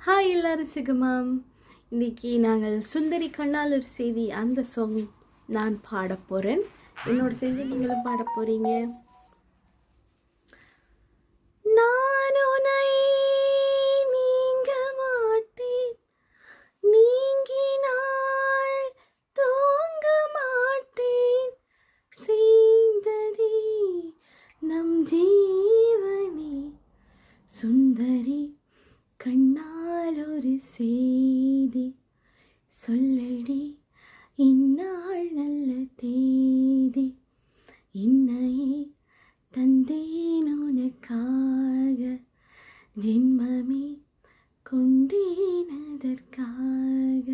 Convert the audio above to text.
Hi எல்லாரும் சுகமாம். இன்றைக்கி நாங்கள் சுந்தரி கண்ணால் ஒரு செய்தி அந்த சாங் நான் பாட போகிறேன். என்னோட செய்தி நீங்களும் பாட போகிறீங்க. நான் உன்னை நீங்க மாட்டேன், நீங்கினால் தூங்க மாட்டேன், சேர்ந்ததே நம் ஜீவனே சுந்தரி கண்ணால் ஒரு செய்தி சொல்லடி, இந்நாள் நல்ல தேதி, இன்னையே தந்தேன் உனக்காக, ஜென்மமே கொண்டேன் அதற்காக.